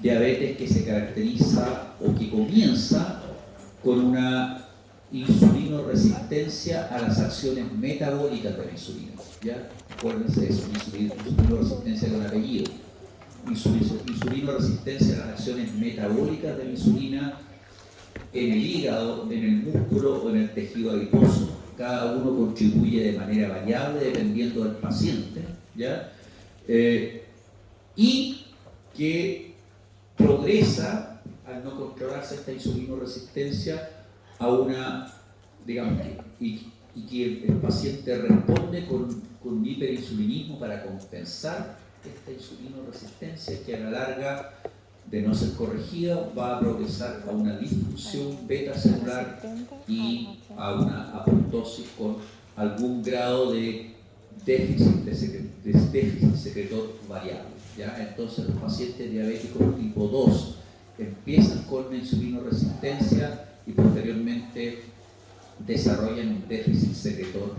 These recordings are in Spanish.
diabetes que se caracteriza o que comienza con una insulinoresistencia a las acciones metabólicas de la insulina. ¿Ya? Acuérdense de eso, insulinoresistencia con apellido. Insulinoresistencia a las acciones metabólicas de la insulina en el hígado, en el músculo o en el tejido adiposo. Cada uno contribuye de manera variable dependiendo del paciente, ¿ya? Y que progresa al no controlarse esta insulinoresistencia a una, digamos, y que el paciente responde con hiperinsulinismo para compensar esta insulinoresistencia que a la larga, de no ser corregida, va a progresar a una disfunción beta celular y a una apoptosis con algún grado de déficit secretor variable. ¿Ya? Entonces los pacientes diabéticos tipo 2 empiezan con una insulinoresistencia y posteriormente desarrollan un déficit secretor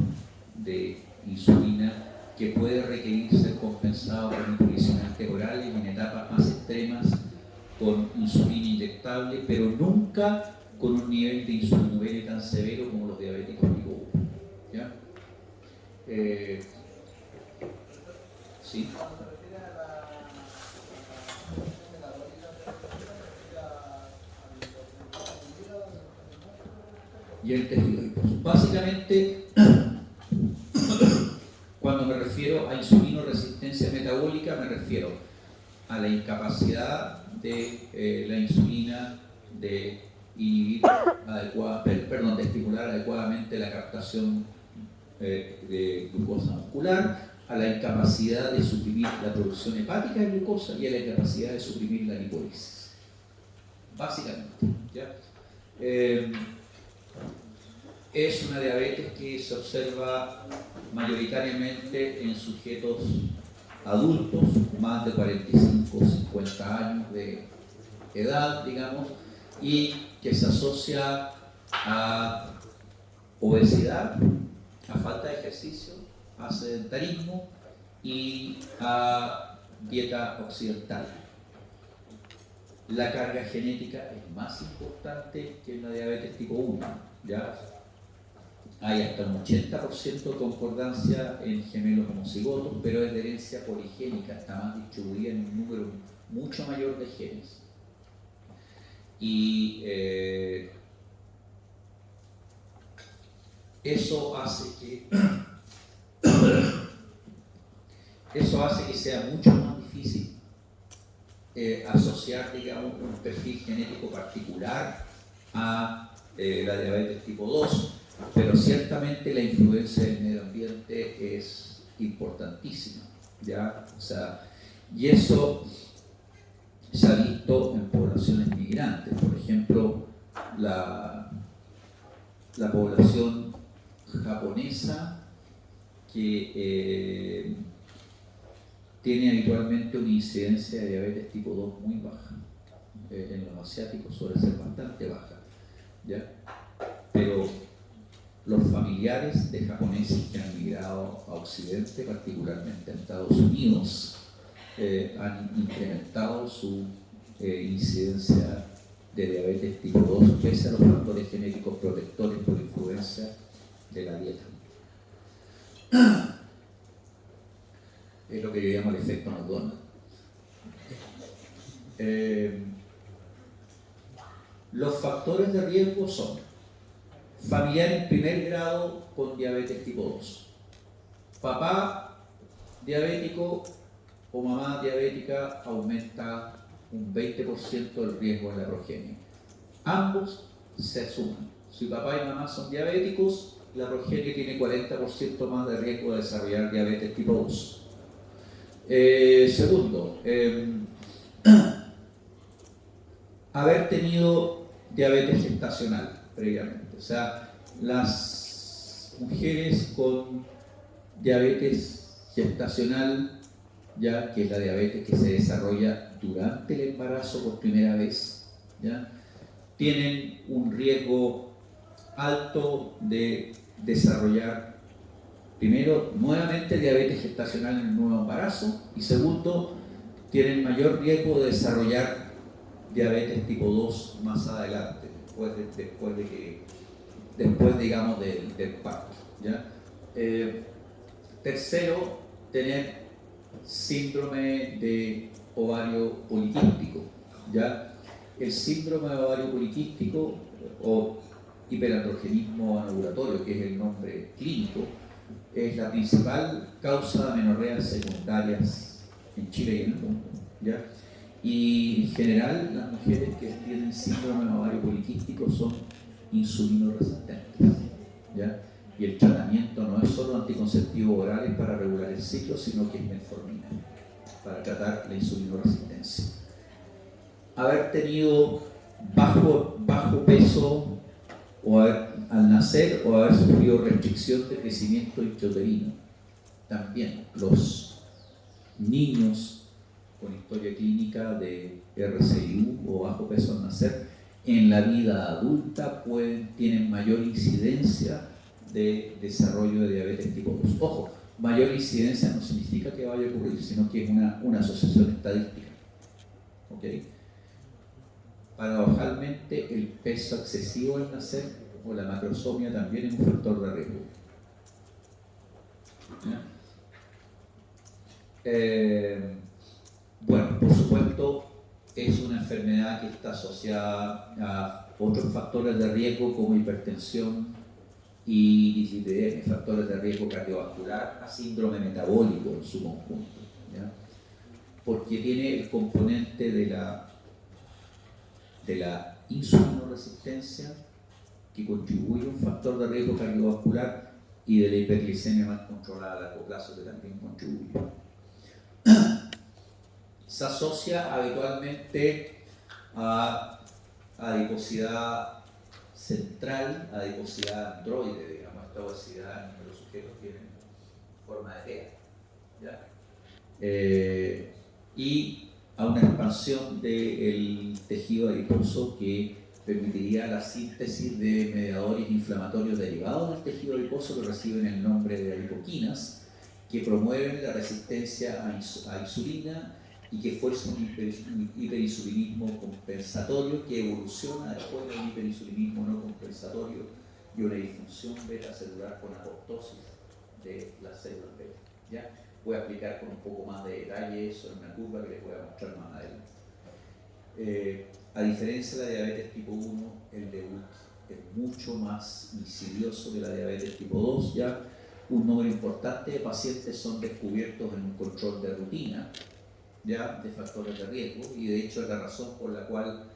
de insulina que puede requerir ser compensado con infusiones orales y en etapas más extremas con insulina inyectable, pero nunca con un nivel de insulinovenia tan severo como los diabéticos tipo 1. ¿Ya? ¿Sí? Y el tejido adiposo. Básicamente, cuando me refiero a insulinoresistencia metabólica, me refiero a la incapacidad de la insulina de inhibir de estimular adecuadamente la captación de glucosa muscular, a la incapacidad de suprimir la producción hepática de glucosa y a la incapacidad de suprimir la lipólisis. Básicamente, ¿ya? Es una diabetes que se observa mayoritariamente en sujetos adultos, más de 45 o 50 años de edad, digamos, y que se asocia a obesidad, a falta de ejercicio, a sedentarismo y a dieta occidental. La carga genética es más importante que en la diabetes tipo 1, ¿ya? Hay hasta un 80% de concordancia en gemelos homocigotos, pero es de herencia poligénica, está más distribuida en un número mucho mayor de genes. Y eso hace que sea mucho más difícil asociar, digamos, un perfil genético particular a la diabetes tipo 2, pero ciertamente la influencia del medio ambiente es importantísima, ¿ya? O sea, y eso se ha visto en poblaciones migrantes. Por ejemplo, la población japonesa que tiene habitualmente una incidencia de diabetes tipo 2 muy baja. En los asiáticos suele ser bastante baja, ¿ya? Pero los familiares de japoneses que han migrado a Occidente, particularmente a Estados Unidos, han incrementado su incidencia de diabetes tipo 2 pese a los factores genéticos protectores por influencia de la dieta. Es lo que yo llamo el efecto McDonald's. Los factores de riesgo son familiar en primer grado con diabetes tipo 2, papá diabético o mamá diabética aumenta un 20% el riesgo en la progenie. Ambos se suman. Si papá y mamá son diabéticos, la progenie tiene 40% más de riesgo de desarrollar diabetes tipo 2. Segundo, haber tenido diabetes gestacional previamente. O sea, las mujeres con diabetes gestacional, ya que es la diabetes que se desarrolla durante el embarazo por primera vez, ¿ya? Tienen un riesgo alto de desarrollar, primero, nuevamente diabetes gestacional en el nuevo embarazo, y segundo, tienen mayor riesgo de desarrollar diabetes tipo 2 más adelante, después digamos, del parto. ¿Ya? Tercero, tener síndrome de ovario poliquístico. ¿Ya? El síndrome de ovario poliquístico o hiperandrogenismo anovulatorio, que es el nombre clínico, es la principal causa de amenorreas secundarias en Chile y en el mundo. ¿Ya? Y en general las mujeres que tienen síndrome de ovario poliquístico son insulinoresistentes. ¿Ya? Y el tratamiento no es solo anticonceptivos orales para regular el ciclo, sino que es metformina para tratar la insulinoresistencia. Haber tenido bajo peso al nacer o haber sufrido restricción de crecimiento intrauterino. También los niños con historia clínica de RCIU o bajo peso al nacer en la vida adulta tienen mayor incidencia de desarrollo de diabetes tipo 2. Ojo, mayor incidencia no significa que vaya a ocurrir, sino que es una asociación estadística. ¿Okay? Paradojalmente, el peso excesivo al nacer o la macrosomia también es un factor de riesgo. Bueno, por supuesto, es una enfermedad que está asociada a otros factores de riesgo como hipertensión y dislipidemia, factores de riesgo cardiovascular, a síndrome metabólico en su conjunto, ¿ya? Porque tiene el componente de la insulinoresistencia, que contribuye a un factor de riesgo cardiovascular, y de la hiperglicemia mal controlada a largo plazo, que también contribuye. Se asocia habitualmente a adiposidad central, adiposidad androide, digamos, esta obesidad en que los sujetos tienen forma de pera, ¿ya? Y a una expansión del tejido adiposo que permitiría la síntesis de mediadores inflamatorios derivados del tejido adiposo que reciben el nombre de adipoquinas, que promueven la resistencia a insulina y que fuerza un hiperinsulinismo compensatorio que evoluciona después de un hiperinsulinismo no compensatorio y una disfunción beta celular con apoptosis de las células beta. ¿Ya? Voy a explicar con un poco más de detalle eso en una curva que les voy a mostrar más adelante. A diferencia de la diabetes tipo 1, el DEUT es mucho más insidioso que la diabetes tipo 2. Ya un número importante de pacientes son descubiertos en un control de rutina, ya, de factores de riesgo, y de hecho es la razón por la cual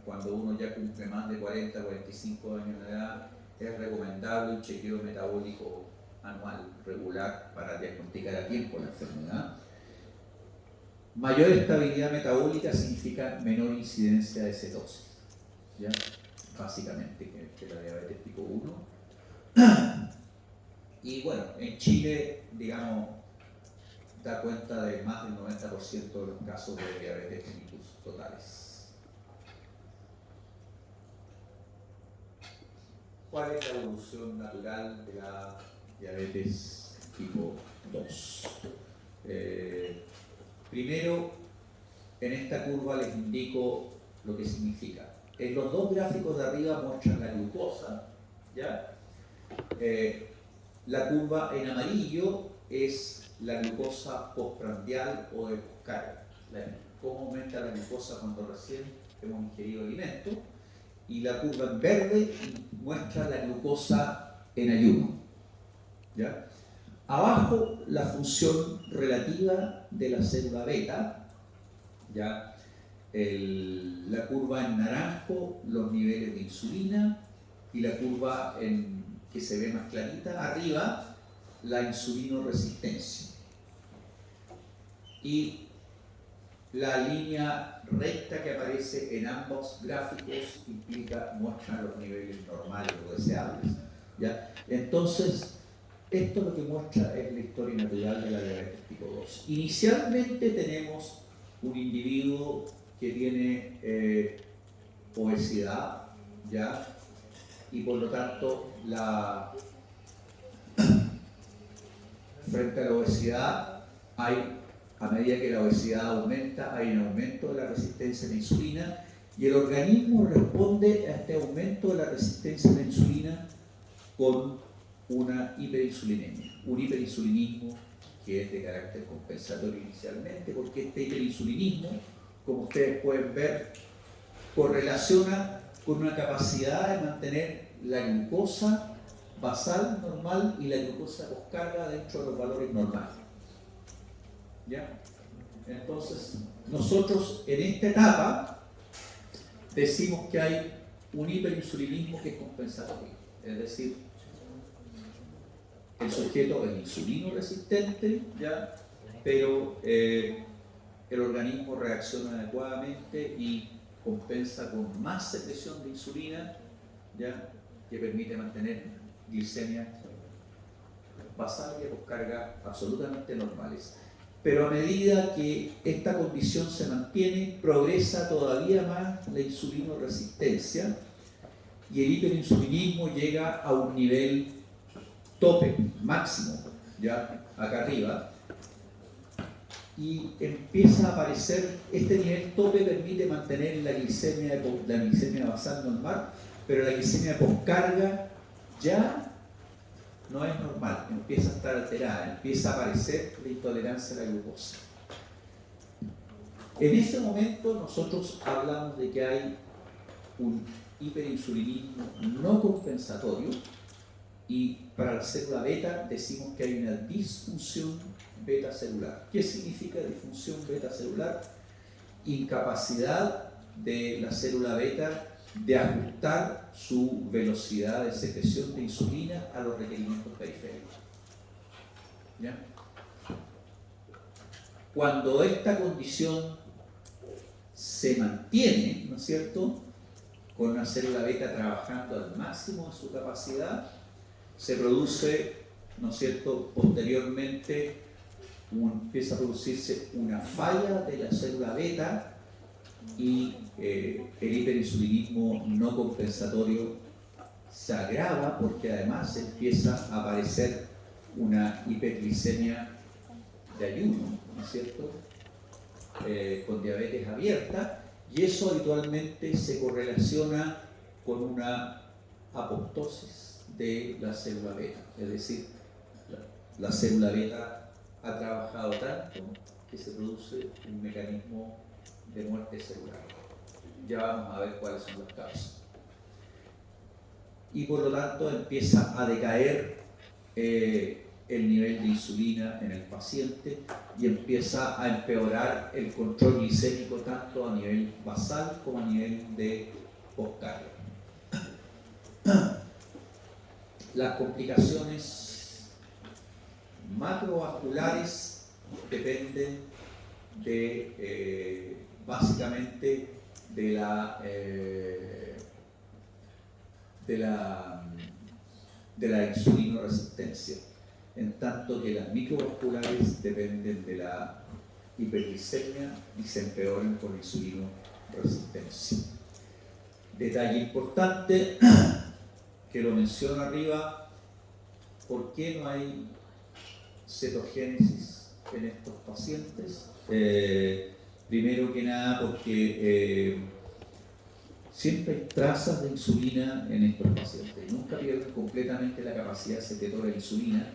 cuando uno ya cumple más de 40, 45 años de edad, es recomendable un chequeo metabólico anual regular para diagnosticar a tiempo la enfermedad. Mayor estabilidad metabólica significa menor incidencia de cetosis, ¿ya? Básicamente que la diabetes tipo 1. Y bueno, en Chile, digamos, da cuenta de más del 90% de los casos de diabetes mellitus totales. ¿Cuál es la evolución natural de la diabetes tipo 2? Primero, en esta curva les indico lo que significa. En los dos gráficos de arriba muestran la glucosa, ¿ya? La curva en amarillo es la glucosa postprandial o de postcarga, cómo aumenta la glucosa cuando recién hemos ingerido alimento, y la curva en verde muestra la glucosa en ayuno, ¿ya? Abajo la función relativa de la célula beta, ¿ya? La curva en naranjo, los niveles de insulina, y la curva que se ve más clarita arriba, la insulinoresistencia. Y la línea recta que aparece en ambos gráficos muestra los niveles normales o deseables, ¿ya? Entonces, esto lo que muestra es la historia natural de la diabetes tipo 2. Inicialmente tenemos un individuo que tiene obesidad, ¿ya? Y por lo tanto, frente a la obesidad hay a medida que la obesidad aumenta, hay un aumento de la resistencia a la insulina y el organismo responde a este aumento de la resistencia a la insulina con una hiperinsulinemia, un hiperinsulinismo que es de carácter compensatorio inicialmente, porque este hiperinsulinismo, como ustedes pueden ver, correlaciona con una capacidad de mantener la glucosa basal normal y la glucosa poscarga dentro de los valores normales. ¿Ya? Entonces, nosotros en esta etapa decimos que hay un hiperinsulinismo que es compensatorio, es decir, el sujeto es insulino resistente, ¿ya? Pero el organismo reacciona adecuadamente y compensa con más secreción de insulina, ¿ya? Que permite mantener glicemia basal y poscarga absolutamente normales. Pero a medida que esta condición se mantiene, progresa todavía más la insulinoresistencia y el hiperinsulinismo llega a un nivel tope, máximo, ya acá arriba, y empieza a aparecer, este nivel tope permite mantener la glicemia basal normal, pero la glicemia poscarga ya no es normal, empieza a estar alterada, empieza a aparecer la intolerancia a la glucosa. En ese momento nosotros hablamos de que hay un hiperinsulinismo no compensatorio y para la célula beta decimos que hay una disfunción beta celular. ¿Qué significa disfunción beta celular? Incapacidad de la célula beta de ajustar su velocidad de secreción de insulina a los requerimientos periféricos. ¿Ya? Cuando esta condición se mantiene, ¿no es cierto?, con una célula beta trabajando al máximo de su capacidad, se produce, ¿no es cierto?, posteriormente empieza a producirse una falla de la célula beta y el hiperinsulinismo no compensatorio se agrava porque además empieza a aparecer una hiperglicemia de ayuno, ¿no es cierto?, con diabetes abierta, y eso habitualmente se correlaciona con una apoptosis de la célula beta, es decir, la célula beta ha trabajado tanto que se produce un mecanismo de muerte celular. Ya vamos a ver cuáles son las causas. Y por lo tanto empieza a decaer el nivel de insulina en el paciente y empieza a empeorar el control glicémico tanto a nivel basal como a nivel de poscarga. Las complicaciones macrovasculares dependen de básicamente de la insulinoresistencia, en tanto que las microvasculares dependen de la hiperglicemia y se empeoran con la insulinoresistencia. Detalle importante que lo menciono arriba: ¿por qué no hay cetogénesis en estos pacientes? Primero que nada porque siempre hay trazas de insulina en estos pacientes, nunca pierden completamente la capacidad secretora de insulina,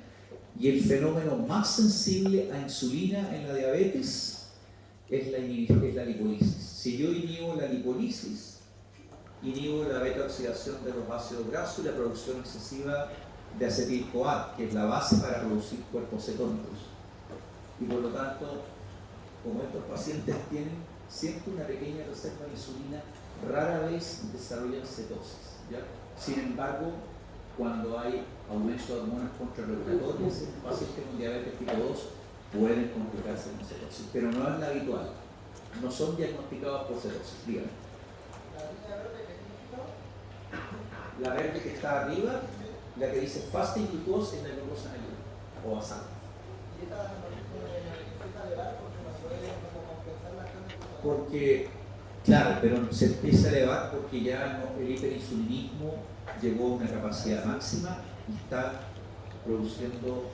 y el fenómeno más sensible a insulina en la diabetes es la lipolisis. Si yo inhibo la lipolisis, inhibo la beta-oxidación de los ácidos grasos y la producción excesiva de acetil-CoA, que es la base para producir cuerpos cetónicos. Y por lo tanto, como estos pacientes tienen siempre una pequeña reserva de insulina, rara vez desarrollan cetosis, ¿ya? Sin embargo, cuando hay aumento de hormonas contrarregulatorias en pacientes con diabetes tipo 2 pueden complicarse con cetosis, pero no es la habitual. No son diagnosticados por cetosis. Dígame. La verde que está arriba, la que dice fasting glucose, es la glucosa en ayuno o basal. Porque, claro, pero se empieza a elevar porque ya el hiperinsulinismo llegó a una capacidad máxima y está produciendo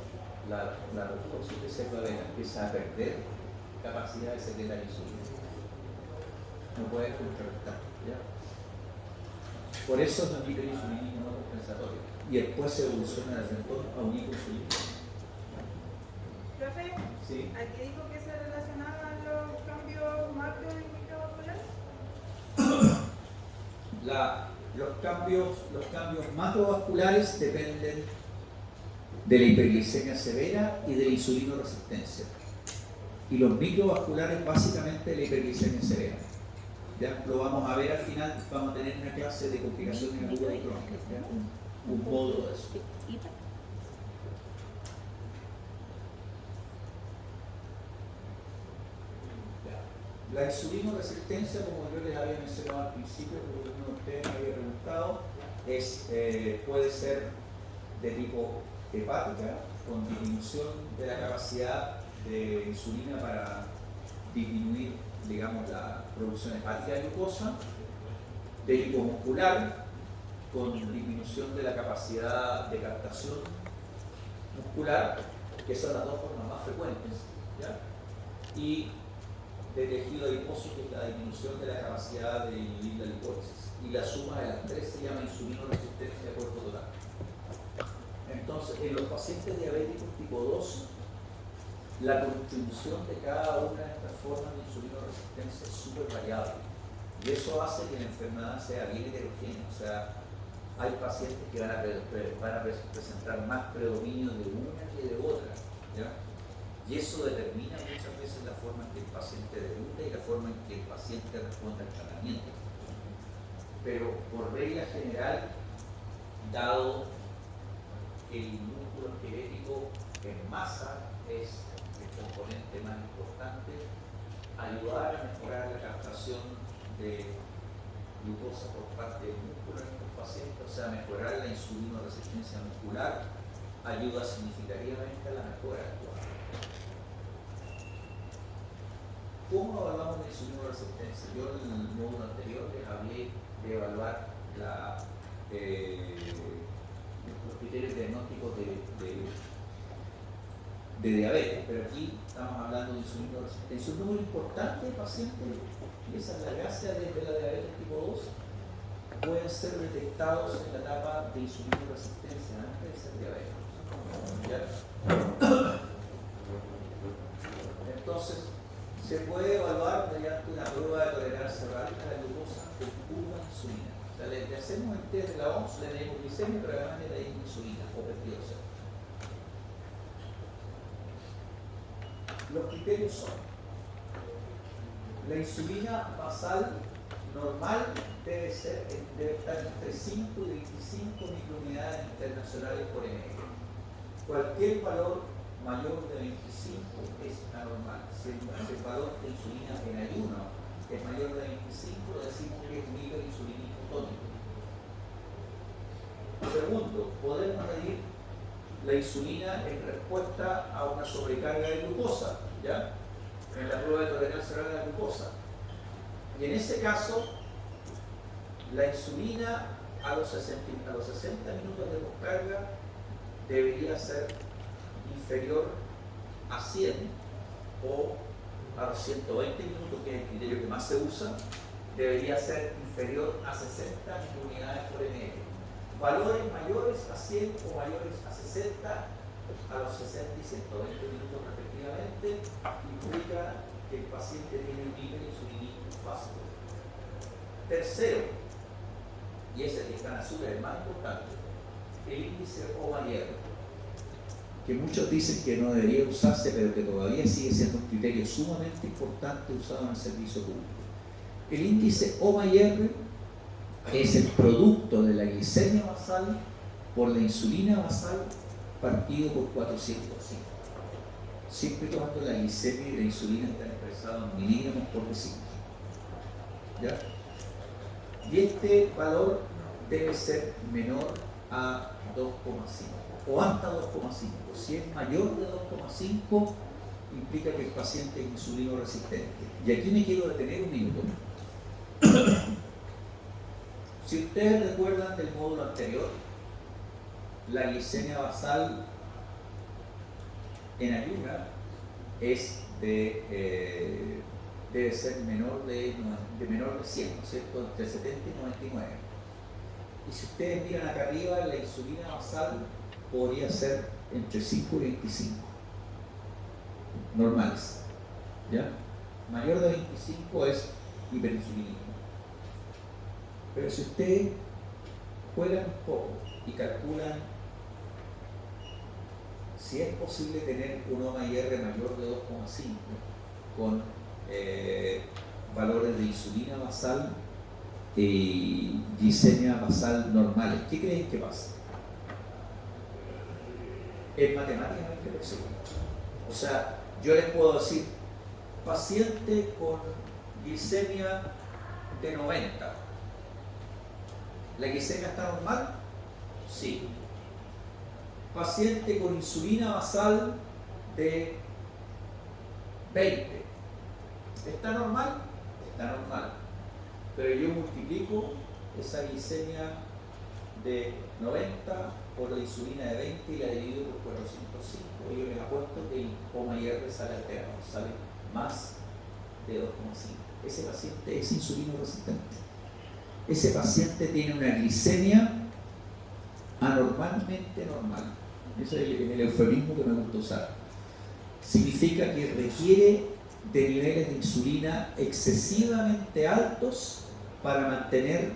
la apoptosis de célula beta, empieza a perder capacidad de secretar insulina. No puedes contrarrestar, ¿ya? Por eso es un hiperinsulinismo no compensatorio. Y después se evoluciona desde entonces a un hiperinsulinismo. Profe, ¿Sí? aquí dijo que se relacionaban los cambios macro y microvasculares. Los cambios macrovasculares dependen de la hiperglicemia severa y de la insulinoresistencia. Y los microvasculares básicamente de la hiperglicemia severa. Ya lo vamos a ver al final, vamos a tener una clase de complicaciones agudas y crónicas, ¿ya? Un módulo de eso. La insulinoresistencia, como yo les había mencionado al principio, porque uno de ustedes me había preguntado, puede ser de tipo hepática, con disminución de la capacidad de insulina para disminuir, digamos, la producción hepática de glucosa, de tipo muscular, con disminución de la capacidad de captación muscular, que son las dos formas más frecuentes, ¿ya? Y de tejido adiposo, que es la disminución de la capacidad de inhibir la lipólisis. Y la suma de las tres se llama insulinoresistencia de cuerpo total. Entonces, en los pacientes diabéticos tipo 2, la contribución de cada una de estas formas de insulinoresistencia es súper variable. Y eso hace que la enfermedad sea bien heterogénea. O sea, hay pacientes que van a presentar más predominio de una que de otra, ¿ya? Y eso determina muchas veces la forma en que el paciente debuta y la forma en que el paciente responde al tratamiento. Pero por regla general, dado que el músculo esquelético en masa es el componente más importante, ayudar a mejorar la captación de glucosa por parte del músculo en estos pacientes, o sea, mejorar la insulinoresistencia muscular, ayuda significativamente a la mejora actual. ¿Cómo evaluamos la insulinoresistencia? Yo en el módulo anterior les hablé de evaluar los criterios diagnósticos de diabetes, pero aquí estamos hablando de insulinoresistencia. Un número importante de pacientes, y esa es la gracia de la diabetes tipo 2, pueden ser detectados en la etapa de insulinoresistencia antes de ser diabéticos. ¿Ya? Entonces, se puede evaluar mediante una prueba de tolerancia oral a la glucosa de curva insulina. O sea, le hacemos el test de la OMS, le damos glicemia, pero además le damos insulina o peptidogeno. Los criterios son: la insulina basal normal debe estar entre 5 y 25 microunidades internacionales por ml. Cualquier valor mayor de 25 es anormal. Si el valor de insulina en ayuno es mayor de 25, decimos que es un hiperinsulinismo tónico. Segundo, podemos medir la insulina en respuesta a una sobrecarga de glucosa, ¿ya? En la prueba de tolerancia oral a la glucosa. Y en ese caso, la insulina a los 60 minutos de descarga debería ser inferior a 100 o a los 120 minutos, que es el criterio que más se usa, debería ser inferior a 60 unidades por ml. Valores mayores a 100 o mayores a 60 a los 60 y 120 minutos respectivamente implica que el paciente tiene un hiperinsulinismo fácil. Tercero, y ese que está en azul es el más importante, el índice O/R, que muchos dicen que no debería usarse, pero que todavía sigue siendo un criterio sumamente importante usado en el servicio público. El índice O/R es el producto de la glicemia basal por la insulina basal partido por 405, siempre y cuando la glicemia y la insulina están expresados en miligramos por decilitro. ¿Ya? Y este valor debe ser menor a 2,5 o hasta 2,5. Si es mayor de 2,5, implica que el paciente es insulino resistente. Y aquí me quiero detener un minuto. Si ustedes recuerdan del módulo anterior, la glicemia basal en ayuna es debe ser menor de 100, ¿no es cierto? Entre 70 y 99. Y si ustedes miran acá arriba, la insulina basal podría ser entre 5 y 25 normales, ¿ya? Mayor de 25 es hiperinsulinismo. Pero si ustedes juegan un poco y calculan si es posible tener un OMA-IR mayor de 2,5 con valores de insulina basal y glicemia basal normales, ¿qué creen que pasa? Es matemáticamente posible. O sea, yo les puedo decir, paciente con glicemia de 90, ¿la glicemia está normal? Sí. Paciente con insulina basal de 20, ¿está normal? Está normal. Pero yo multiplico esa glicemia de 90 por la insulina de 20 y la divido por 405 y yo les apuesto que el OMA-IR sale alterado, sale más de 2,5. Ese paciente es insulino resistente. Ese paciente tiene una glicemia anormalmente normal. Ese es el eufemismo que me gusta usar. Significa que requiere de niveles de insulina excesivamente altos para mantener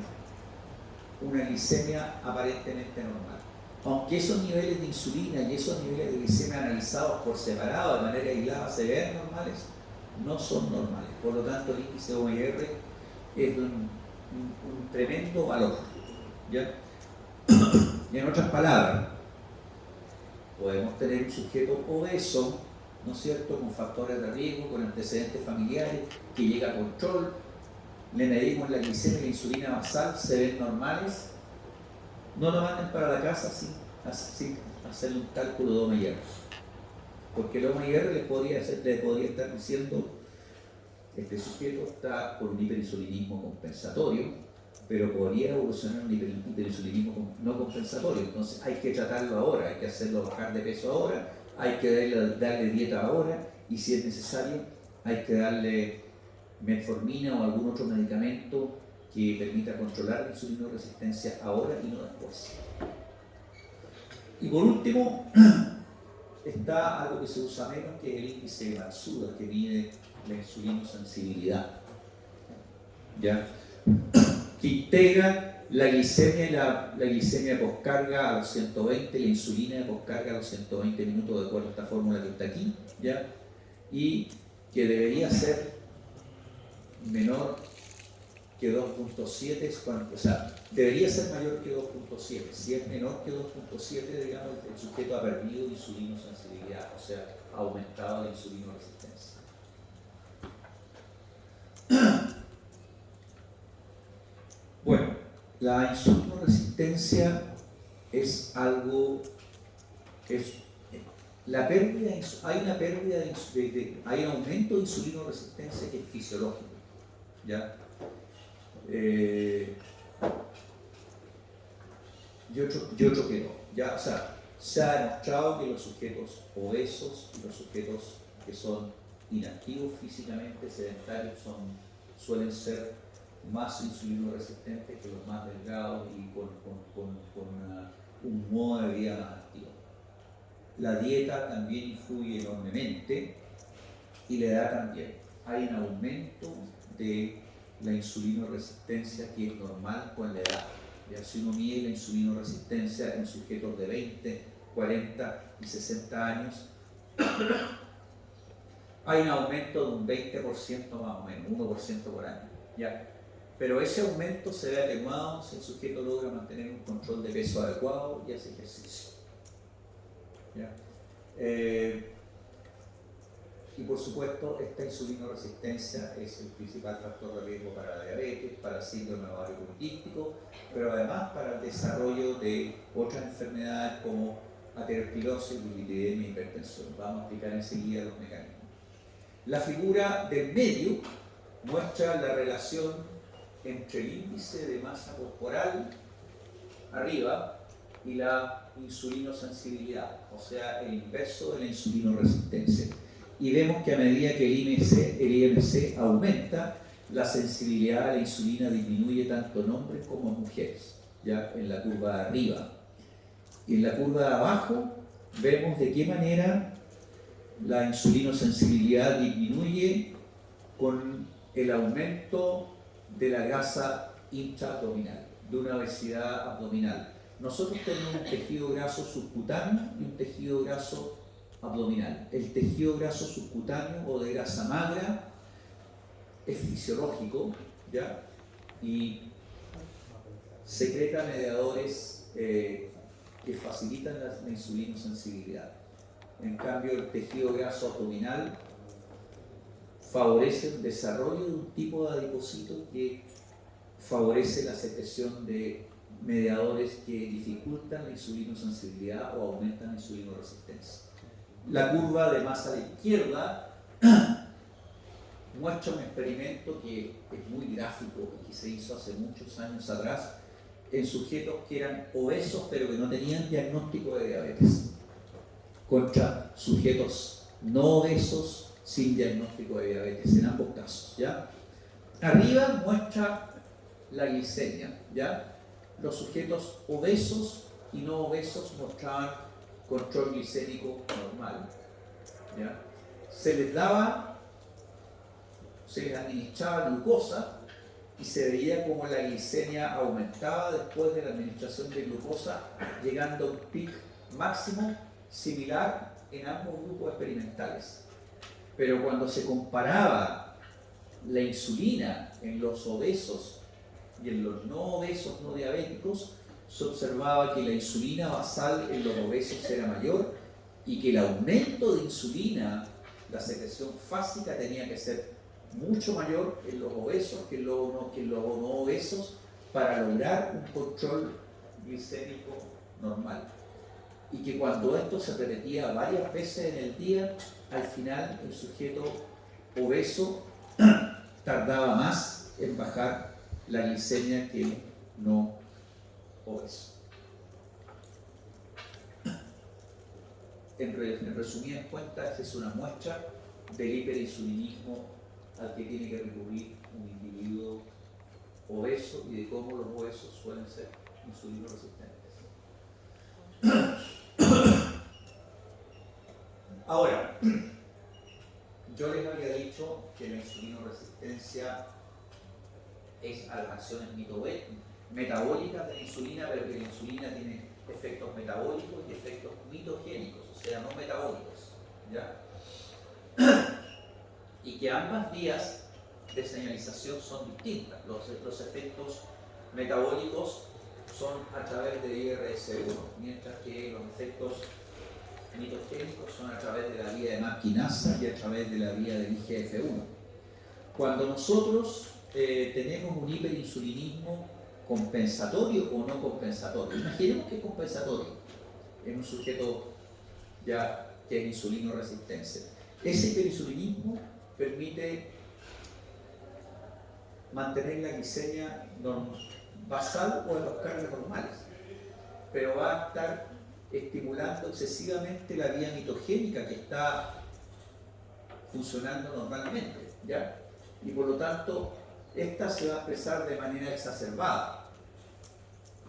una glicemia aparentemente normal. Aunque esos niveles de insulina y esos niveles de glicemia analizados por separado, de manera aislada, se vean normales, no son normales. Por lo tanto, el índice OMA-IR es un tremendo valor, ¿ya? Y en otras palabras, podemos tener un sujeto obeso, ¿no es cierto?, con factores de riesgo, con antecedentes familiares, que llega a control, le medimos la glicemia y la insulina basal, se ven normales, no lo manden para la casa sin hacer un cálculo de OMA-IR. Porque el OMA-IR le podría estar diciendo, este sujeto está con un hiperinsulinismo compensatorio, pero podría evolucionar un hiperinsulinismo no compensatorio. Entonces hay que tratarlo ahora, hay que hacerlo bajar de peso ahora, hay que darle dieta ahora, y si es necesario hay que darle metformina o algún otro medicamento que permita controlar la insulinoresistencia ahora y no después. Y por último, está algo que se usa menos, que es el índice de Matsuda, que mide la insulinosensibilidad, ¿ya? Que integra la glicemia de poscarga a los 120, la insulina de poscarga a los 120 minutos, de acuerdo a esta fórmula que está aquí, ¿ya? Y que debería ser menor que 2.7, o sea, debería ser mayor que 2.7. Si es menor que 2.7, digamos, el sujeto ha perdido insulinosensibilidad, o sea, ha aumentado la insulinoresistencia. Bueno, la insulinoresistencia es algo, la pérdida, hay un aumento de insulinoresistencia que es fisiológico, ¿ya? Y otro que no, ¿ya? O sea, se ha demostrado que los sujetos obesos y los sujetos que son inactivos físicamente, sedentarios, suelen ser más insulinoresistentes que los más delgados y con un modo de vida más activo. La dieta también influye enormemente y la edad también. Hay un aumento de la insulinoresistencia que es normal con la edad. Ya, si uno mide la insulinoresistencia en sujetos de 20, 40 y 60 años, hay un aumento de un 20% más o menos, 1% por año. ¿Ya? Pero ese aumento se ve atenuado si el sujeto logra mantener un control de peso adecuado y hace ejercicio. ¿Ya? Y por supuesto, esta insulinoresistencia es el principal factor de riesgo para la diabetes, para el síndrome ovario poliquístico, pero además para el desarrollo de otras enfermedades como aterosclerosis, dislipidemia e hipertensión. Vamos a explicar enseguida los mecanismos. La figura del medio muestra la relación entre el índice de masa corporal arriba y la insulinosensibilidad, o sea, el inverso de la insulinoresistencia. y vemos que a medida que el IMC aumenta, la sensibilidad a la insulina disminuye tanto en hombres como en mujeres, ya en la curva de arriba. Y en la curva de abajo vemos de qué manera la insulinosensibilidad disminuye con el aumento de la grasa intraabdominal, de una obesidad abdominal. Nosotros tenemos un tejido graso subcutáneo y un tejido graso abdominal. El tejido graso subcutáneo o de grasa magra es fisiológico, ¿ya? Y secreta mediadores que facilitan la insulinosensibilidad. En cambio, el tejido graso abdominal favorece el desarrollo de un tipo de adipocito que favorece la secreción de mediadores que dificultan la insulinosensibilidad o aumentan la insulinoresistencia. La curva de más a la izquierda muestra un experimento que es muy gráfico y que se hizo hace muchos años atrás en sujetos que eran obesos pero que no tenían diagnóstico de diabetes, contra sujetos no obesos sin diagnóstico de diabetes, en ambos casos, ¿ya? Arriba muestra la glicemia, ¿ya? Los sujetos obesos y no obesos mostraban control glicémico normal, ¿ya? Se les administraba glucosa y se veía como la glicemia aumentaba después de la administración de glucosa, llegando a un pic máximo similar en ambos grupos experimentales. Pero cuando se comparaba la insulina en los obesos y en los no obesos no diabéticos, se observaba que la insulina basal en los obesos era mayor y que el aumento de insulina, la secreción fásica, tenía que ser mucho mayor en los obesos que en los no obesos para lograr un control glicémico normal. Y que cuando esto se repetía varias veces en el día, al final el sujeto obeso tardaba más en bajar la glicemia que el no obeso. En resumidas cuentas, esta es una muestra del hiperinsulinismo al que tiene que recurrir un individuo obeso y de cómo los obesos suelen ser insulinoresistentes. Ahora, yo les había dicho que la insulinoresistencia es a las acciones metabólicas de la insulina, pero que la insulina tiene efectos metabólicos y efectos mitogénicos, o sea, no metabólicos, ¿ya? Y que ambas vías de señalización son distintas. Los efectos metabólicos son a través de IRS1, mientras que los efectos mitogénicos son a través de la vía de MAP quinasa y a través de la vía del IGF-1. Cuando nosotros tenemos un hiperinsulinismo compensatorio o no compensatorio, imaginemos que es compensatorio en un sujeto ya que es insulinoresistente. Ese hiperinsulinismo permite mantener la glicemia basal o en los cargos normales, pero va a estar estimulando excesivamente la vía mitogénica que está funcionando normalmente, ¿ya? Y por lo tanto, esta se va a expresar de manera exacerbada.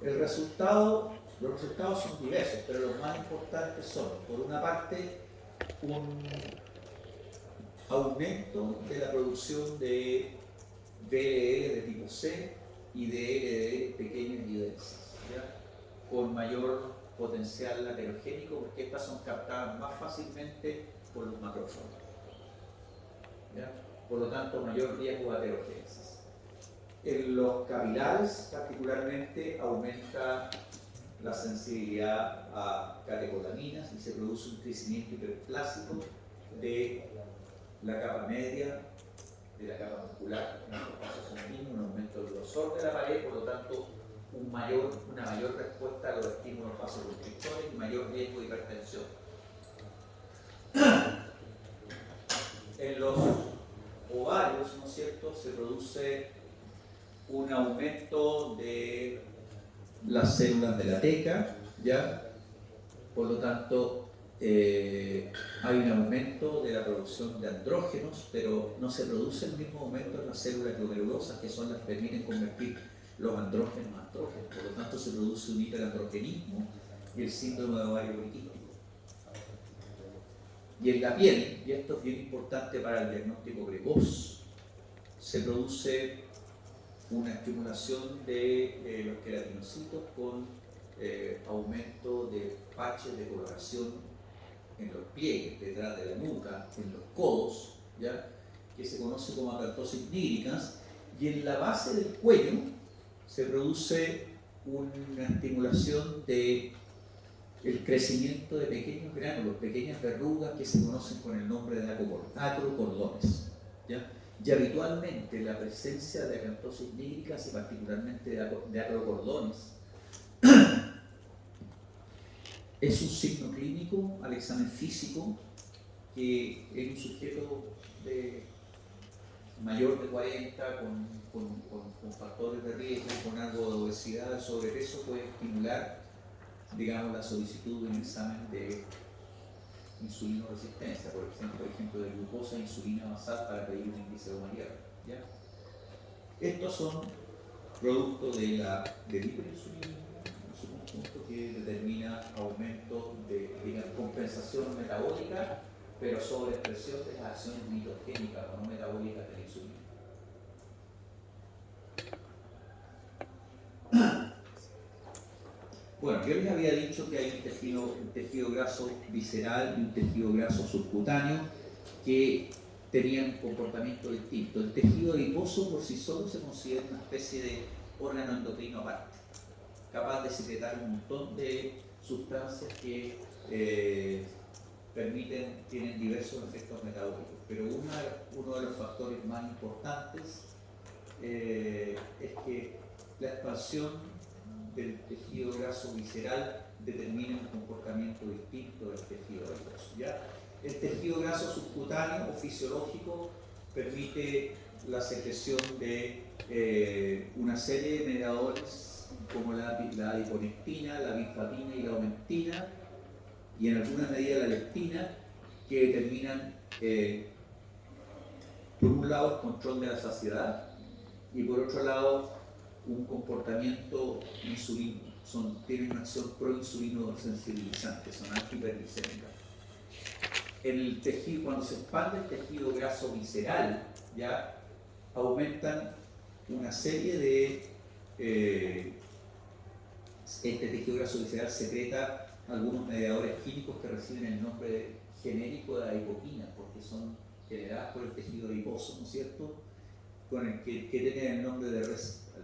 Los resultados son diversos, pero los más importantes son, por una parte, un aumento de la producción de VLL de tipo C y de LDL pequeñas y densas, ¿ya? Con mayor potencial laterogénico, porque estas son captadas más fácilmente por los macrófagos, ¿ya? Por lo tanto, mayor riesgo de aterogénesis. En los capilares, particularmente, aumenta la sensibilidad a catecolaminas y se produce un crecimiento hiperplásico de la capa media, de la capa muscular, en estos casos son mismos, un aumento del grosor de la pared, por lo tanto, una mayor respuesta a los estímulos vasoconstrictores y mayor riesgo de hipertensión. En los ovarios, ¿no es cierto?, se produce un aumento de las células de la teca, ¿ya? Por lo tanto, hay un aumento de la producción de andrógenos, pero no se produce el mismo aumento en las células glomerulosas, que son las que permiten convertir los andrógenos a andrógenos. Por lo tanto, se produce un hiperandrogenismo y el síndrome de ovario poliquístico. Y en la piel, y esto es bien importante para el diagnóstico precoz, se produce una estimulación de los queratinocitos con aumento de parches de coloración en los pliegues, detrás de la nuca, en los codos, ¿ya? Que se conoce como acantosis nigricans, y en la base del cuello se produce una estimulación de el crecimiento de pequeños gránulos, pequeñas verrugas que se conocen con el nombre de acrocordones, ¿ya? Y habitualmente la presencia de acantosis nígricas y particularmente de acrocordones es un signo clínico al examen físico que en un sujeto de mayor de 40 con factores de riesgo, con algo de obesidad, sobrepeso, puede estimular, digamos, la solicitud de un examen de insulinoresistencia, por ejemplo, de glucosa e insulina basal para pedir un índice de humanidad, ¿ya? Estos son productos de la hiperinsulinemia en su conjunto, que determina aumento de, digamos, compensación metabólica, pero sobreexpresión de las acciones mitogénicas o no metabólicas de la insulina. Bueno, yo les había dicho que hay un tejido graso visceral y un tejido graso subcutáneo que tenían un comportamiento distinto. El tejido adiposo por sí solo se considera una especie de órgano endocrino aparte, capaz de secretar un montón de sustancias que tienen diversos efectos metabólicos. Pero uno de los factores más importantes es que la expansión del tejido graso visceral determina un comportamiento distinto del tejido adiposo, ¿ya? El tejido graso subcutáneo o fisiológico permite la secreción de una serie de mediadores como la adiponectina, la bifadina y la aumentina, y en alguna medida la leptina, que determinan por un lado el control de la saciedad y por otro lado un comportamiento insulino, tienen una acción proinsulino sensibilizante, son antihiperglicémicas. En el tejido, cuando se expande el tejido graso visceral, ya aumentan una serie de este tejido graso visceral secreta algunos mediadores químicos que reciben el nombre genérico de adipoquina, porque son generadas por el tejido adiposo, ¿no es cierto?, con el que tienen el nombre de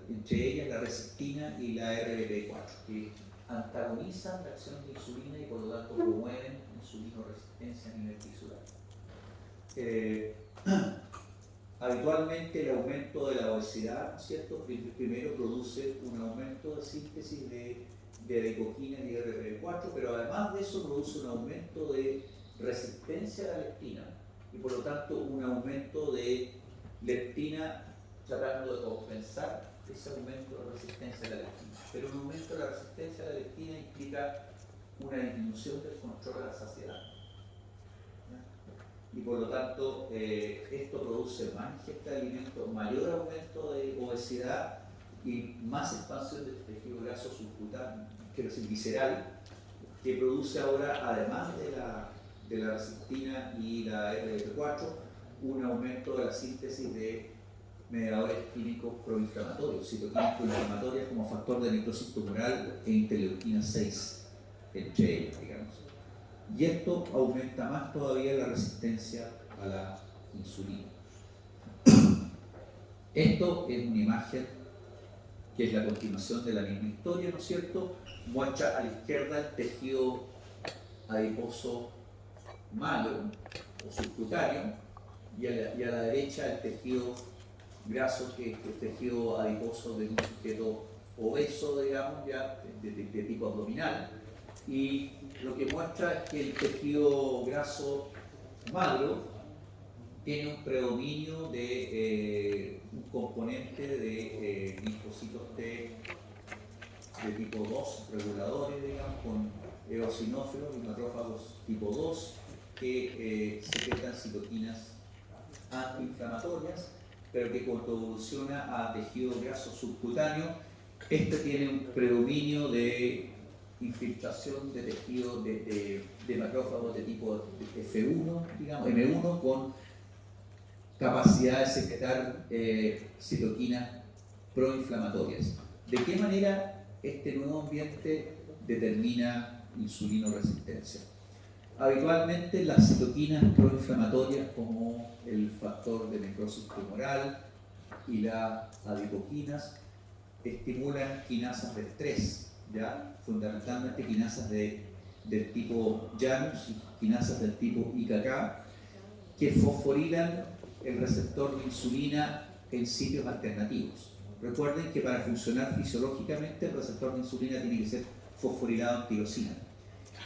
entre ellas la resistina y la RBP4, que antagonizan la acción de insulina y por lo tanto promueven insulinoresistencia a nivel tisular. Habitualmente el aumento de la obesidad, ¿no es cierto?, primero produce un aumento de síntesis de adipoquina y RBP4, pero además de eso produce un aumento de resistencia a la leptina y por lo tanto un aumento de leptina tratando de compensar ese aumento de resistencia a la leptina. Pero un aumento de la resistencia a la leptina implica una disminución del control de la saciedad. Y por lo tanto, esto produce más ingesta de alimentos, mayor aumento de obesidad y más expansión del tejido graso subcutáneo, quiero decir visceral, que produce ahora, además de la resistina y la RBP4, un aumento de la síntesis de mediadores químicos proinflamatorios, citoquinas proinflamatorias como factor de necrosis tumoral e interleuquina 6, entre ellas, digamos. Y esto aumenta más todavía la resistencia a la insulina. Esto es una imagen que es la continuación de la misma historia, ¿no es cierto? Muestra a la izquierda el tejido adiposo magro o subcutáneo y a la derecha el tejido graso, que es el tejido adiposo de un sujeto obeso, digamos, ya de tipo abdominal. Y lo que muestra es que el tejido graso magro tiene un predominio de un componente de linfocitos T de tipo 2, reguladores, digamos, con eosinófilos y macrófagos tipo 2 que secretan citoquinas antiinflamatorias, pero que cuando evoluciona a tejido graso subcutáneo, este tiene un predominio de infiltración de tejido de macrófagos de tipo F1, digamos, M1, con capacidad de secretar citoquinas proinflamatorias. ¿De qué manera este nuevo ambiente determina insulinoresistencia? Habitualmente las citoquinas proinflamatorias como el factor de necrosis tumoral y las adipoquinas estimulan quinasas de estrés, ¿ya? Fundamentalmente quinasas del tipo Janus y quinasas del tipo IKK, que fosforilan el receptor de insulina en sitios alternativos. Recuerden que para funcionar fisiológicamente el receptor de insulina tiene que ser fosforilado en tirosina.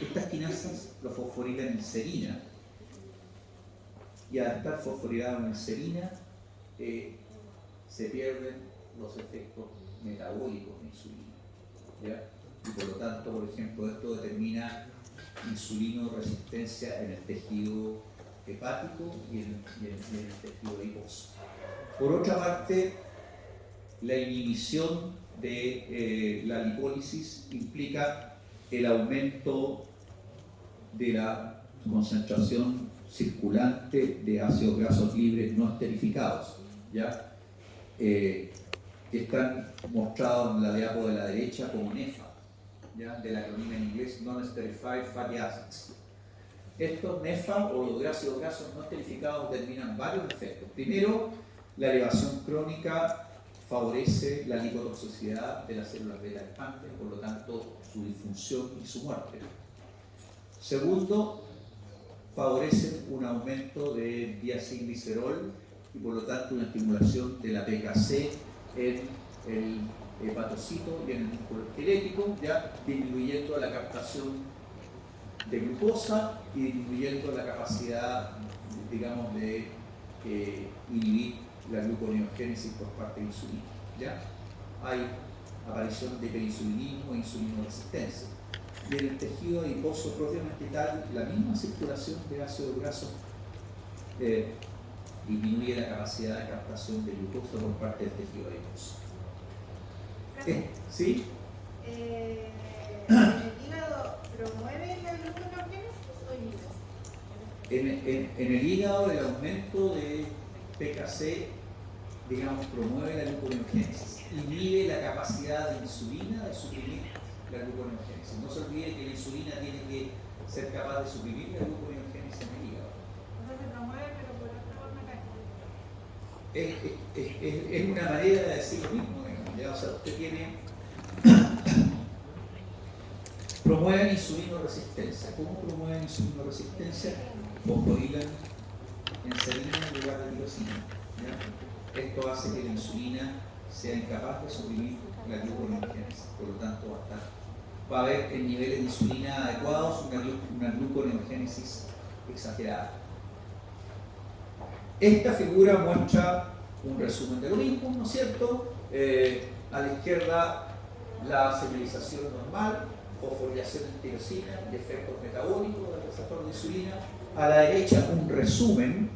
Estas quinasas lo fosforilan en serina, y al estar fosforilado en serina se pierden los efectos metabólicos de insulina, ¿ya? Y por lo tanto, por ejemplo, esto determina insulinoresistencia en el tejido hepático y en el tejido adiposo. Por otra parte, la inhibición de la lipólisis implica el aumento de la concentración circulante de ácidos grasos libres no esterificados, ¿ya? Que están mostrados en la diapo de la derecha como NEFA, ¿ya? Del acrónimo en inglés Non-Esterified Fatty Acids. Estos NEFA o los ácidos grasos no esterificados determinan varios efectos. Primero, la elevación crónica favorece la lipotoxicidad de las células beta expandes, por lo tanto su disfunción y su muerte. Segundo, favorece un aumento de diacilglicerol y por lo tanto una estimulación de la PKC en el hepatocito y en el músculo esquelético, ya disminuyendo la captación de glucosa y disminuyendo la capacidad, digamos, de inhibir la gluconeogénesis por parte de insulina, ¿ya? Hay aparición de hiperinsulinismo e insulinoresistencia. Y en el tejido adiposo propiamente tal, la misma circulación de ácidos grasos disminuye la capacidad de captación de glucosa por parte del tejido adiposo. ¿Sí? ¿El hígado promueve la gluconeogénesis o inhibe? En el hígado el aumento de PKC, digamos, promueve la gluconeogénesis, inhibe la capacidad de insulina de suprimir la gluconeogénesis. No se olvide que la insulina tiene que ser capaz de suprimir la gluconeogénesis en el hígado. O sea, se promueve, pero por otra forma Es una manera de decir lo mismo, digamos, ¿ya? O sea, usted tiene promueven insulinoresistencia. ¿Cómo promueven insulinoresistencia? Fosforilan en serina en lugar de tirosina, ¿ya? Esto hace que la insulina sea incapaz de suprimir la gluconeogénesis, por lo tanto va a haber en niveles de insulina adecuados una gluconeogénesis exagerada. Esta figura muestra un resumen de lo mismo, ¿no es cierto? A la izquierda la señalización normal, fosforilación en tirosina y efectos metabólicos del receptor de insulina. A la derecha un resumen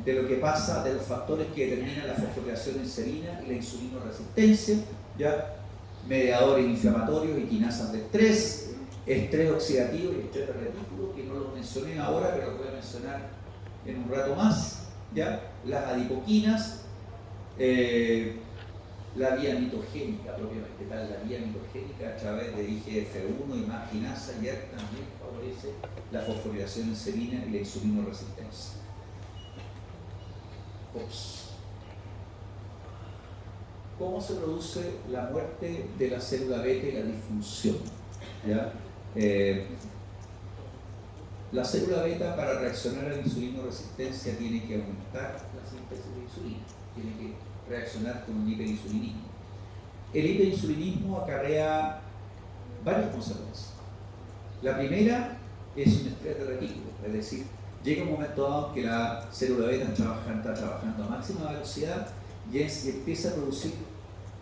de lo que pasa, de los factores que determinan la fosforilación en serina y la insulinoresistencia, ¿ya? Mediadores inflamatorios y quinasas de estrés oxidativo y estrés retículo, que no lo mencioné ahora, pero lo voy a mencionar en un rato más, ¿ya? Las adipoquinas, la vía mitogénica propiamente tal, la vía mitogénica a través de IGF-1 y más quinasa, y también favorece la fosforilación en serina y la insulinoresistencia. ¿Cómo se produce la muerte de la célula beta y la disfunción? ¿Ya? La célula beta, para reaccionar a la insulinoresistencia, tiene que aumentar la síntesis de insulina, tiene que reaccionar con un hiperinsulinismo. El hiperinsulinismo acarrea varias consecuencias. La primera es un estrés de retículo, es decir, llega un momento dado que la célula beta está trabajando a máxima velocidad y empieza a producir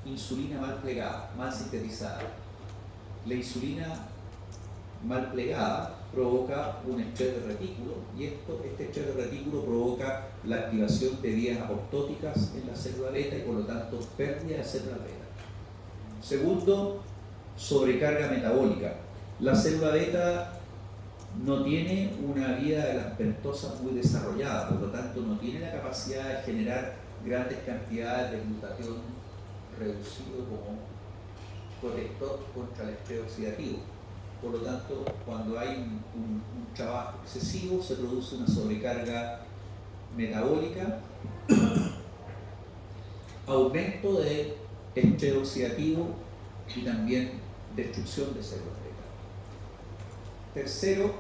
insulina mal plegada, mal sintetizada. La insulina mal plegada provoca un estrés de retículo y este estrés de retículo provoca la activación de vías apoptóticas en la célula beta y por lo tanto pérdida de células beta. Segundo, sobrecarga metabólica. La célula beta no tiene una vía de las pentosas muy desarrollada, por lo tanto no tiene la capacidad de generar grandes cantidades de glutatión reducido como protector contra el estrés oxidativo. Por lo tanto, cuando hay un trabajo excesivo, se produce una sobrecarga metabólica, aumento de estrés oxidativo y también destrucción de células beta. Tercero,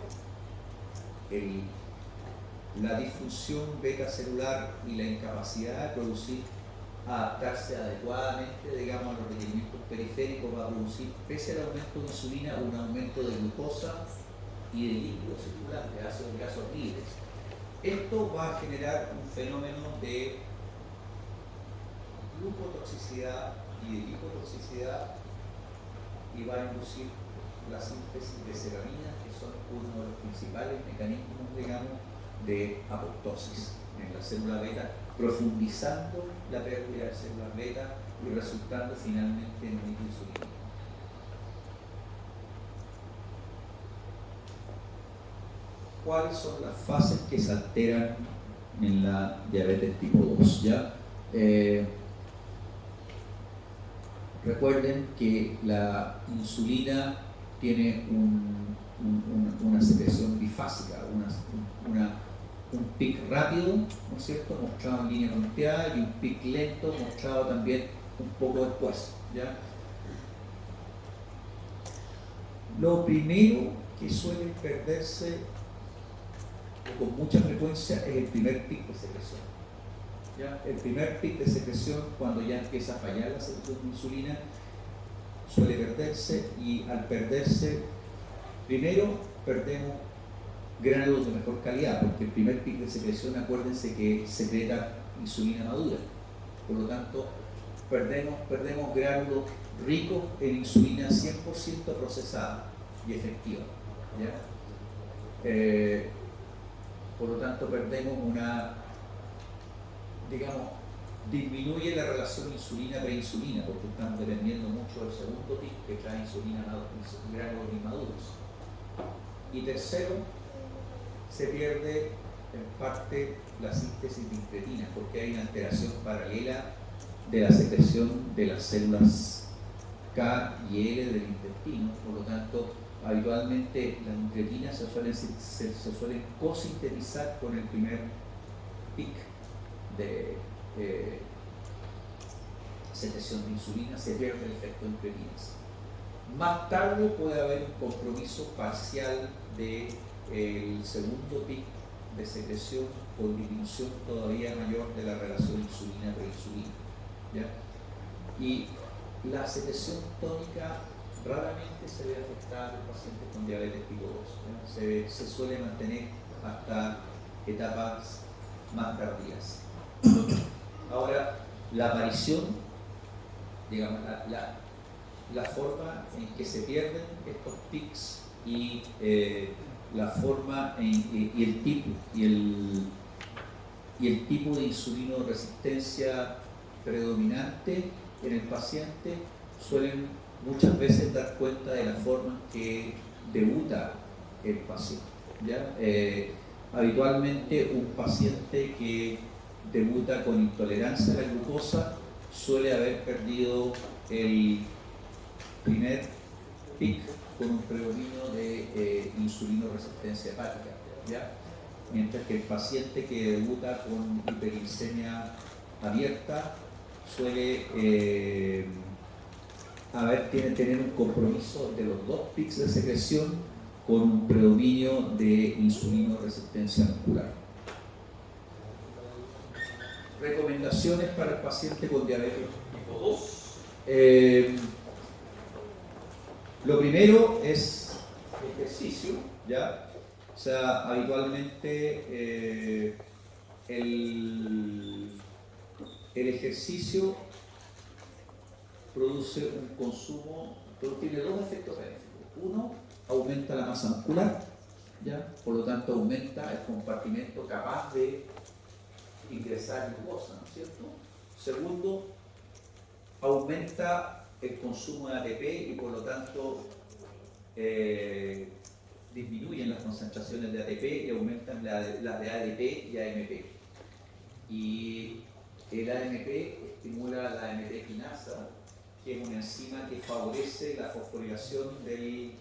la disfunción beta celular y la incapacidad de producir, adaptarse adecuadamente, digamos, a los requerimientos periféricos va a producir, pese al aumento de insulina, un aumento de glucosa y de líquido circulante, ácidos grasos libres. Esto va a generar un fenómeno de glucotoxicidad y de lipotoxicidad y va a inducir la síntesis de ceraminas, que son uno de los principales mecanismos, digamos, de apoptosis en la célula beta, profundizando la pérdida de células beta y resultando finalmente en un hipoinsulinismo. ¿Cuáles son las fases que se alteran en la diabetes tipo 2? ¿Ya? Recuerden que la insulina tiene una secreción bifásica, un pic rápido, ¿no es cierto?, mostrado en línea punteada, y un pic lento, mostrado también un poco después, ¿ya? Lo primero que suele perderse con mucha frecuencia es el primer pic de secreción, ¿ya? El primer pic de secreción, cuando ya empieza a fallar la secreción de insulina, suele perderse, y al perderse, primero perdemos gránulos de mejor calidad, porque el primer pic de secreción, acuérdense que secreta insulina madura, por lo tanto perdemos gránulos ricos en insulina 100% procesada y efectiva, ¿ya? Por lo tanto perdemos disminuye la relación insulina-preinsulina, porque estamos dependiendo mucho del segundo pic que trae gránulos inmaduros. Y tercero, se pierde en parte la síntesis de incretinas, porque hay una alteración paralela de la secreción de las células K y L del intestino. Por lo tanto, habitualmente las incretinas se suelen cosintetizar con el primer pic de secreción de insulina, se pierde el efecto de incretinas. Más tarde puede haber un compromiso parcial del segundo pic de secreción con disminución todavía mayor de la relación insulina-preinsulina, ¿ya? Y la secreción tónica raramente se ve afectada en los pacientes con diabetes tipo 2, ¿ya? Se suele mantener hasta etapas más tardías. Ahora, la aparición, digamos, la forma en que se pierden estos pics y la forma y el tipo de insulinoresistencia predominante en el paciente suelen muchas veces dar cuenta de la forma en que debuta el paciente, ¿ya? Habitualmente un paciente que debuta con intolerancia a la glucosa suele haber perdido el primer pic con un predominio de insulinoresistencia hepática, ¿ya? Mientras que el paciente que debuta con hiperglicemia abierta suele tener un compromiso de los dos pics de secreción con un predominio de insulinoresistencia muscular. Recomendaciones para el paciente con diabetes tipo 2. Lo primero es ejercicio, ¿ya? O sea, habitualmente el ejercicio produce un consumo, pero tiene dos efectos benéficos. Uno, aumenta la masa muscular, ¿ya? Por lo tanto aumenta el compartimento capaz de ingresar glucosa, ¿no es cierto? Segundo, aumenta el consumo de ATP y por lo tanto disminuyen las concentraciones de ATP y aumentan las de ADP y AMP. Y el AMP estimula la AMP quinasa, que es una enzima que favorece la fosforilación del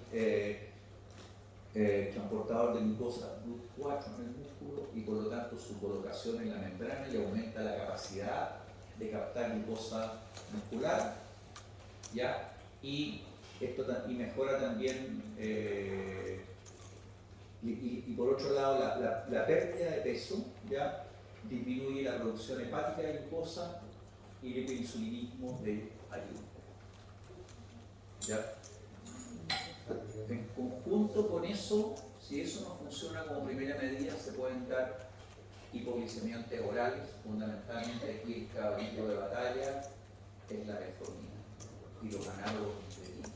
transportador de glucosa GLUT4 en el músculo y por lo tanto su colocación en la membrana y aumenta la capacidad de captar glucosa muscular, ¿ya? Y mejora también y por otro lado la pérdida de peso, ¿ya? Disminuye la producción hepática de glucosa y el insulinismo de ayuno, ¿ya? En conjunto con eso, si eso no funciona como primera medida, se pueden dar hipoglicemiantes orales, fundamentalmente aquí el caballo de batalla es la metformina y los análogos insulinos.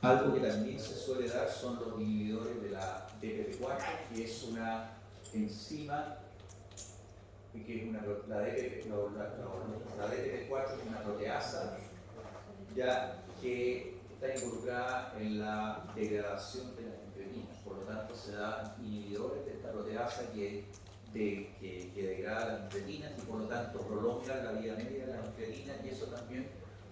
Algo que también se suele dar son los inhibidores de la DPP4, que es una enzima, que es la DPP4 es una proteasa, ya que está involucrada en la degradación de las angiotensina. Por lo tanto, se dan inhibidores de esta proteasa que degrada las angiotensina y por lo tanto prolonga la vida media de las angiotensina y eso también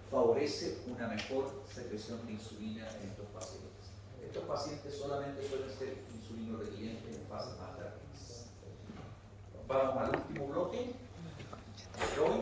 favorece una mejor secreción de insulina en estos pacientes. Estos pacientes solamente suelen ser insulino resilientes en fases más tardías. Vamos al último bloque de hoy.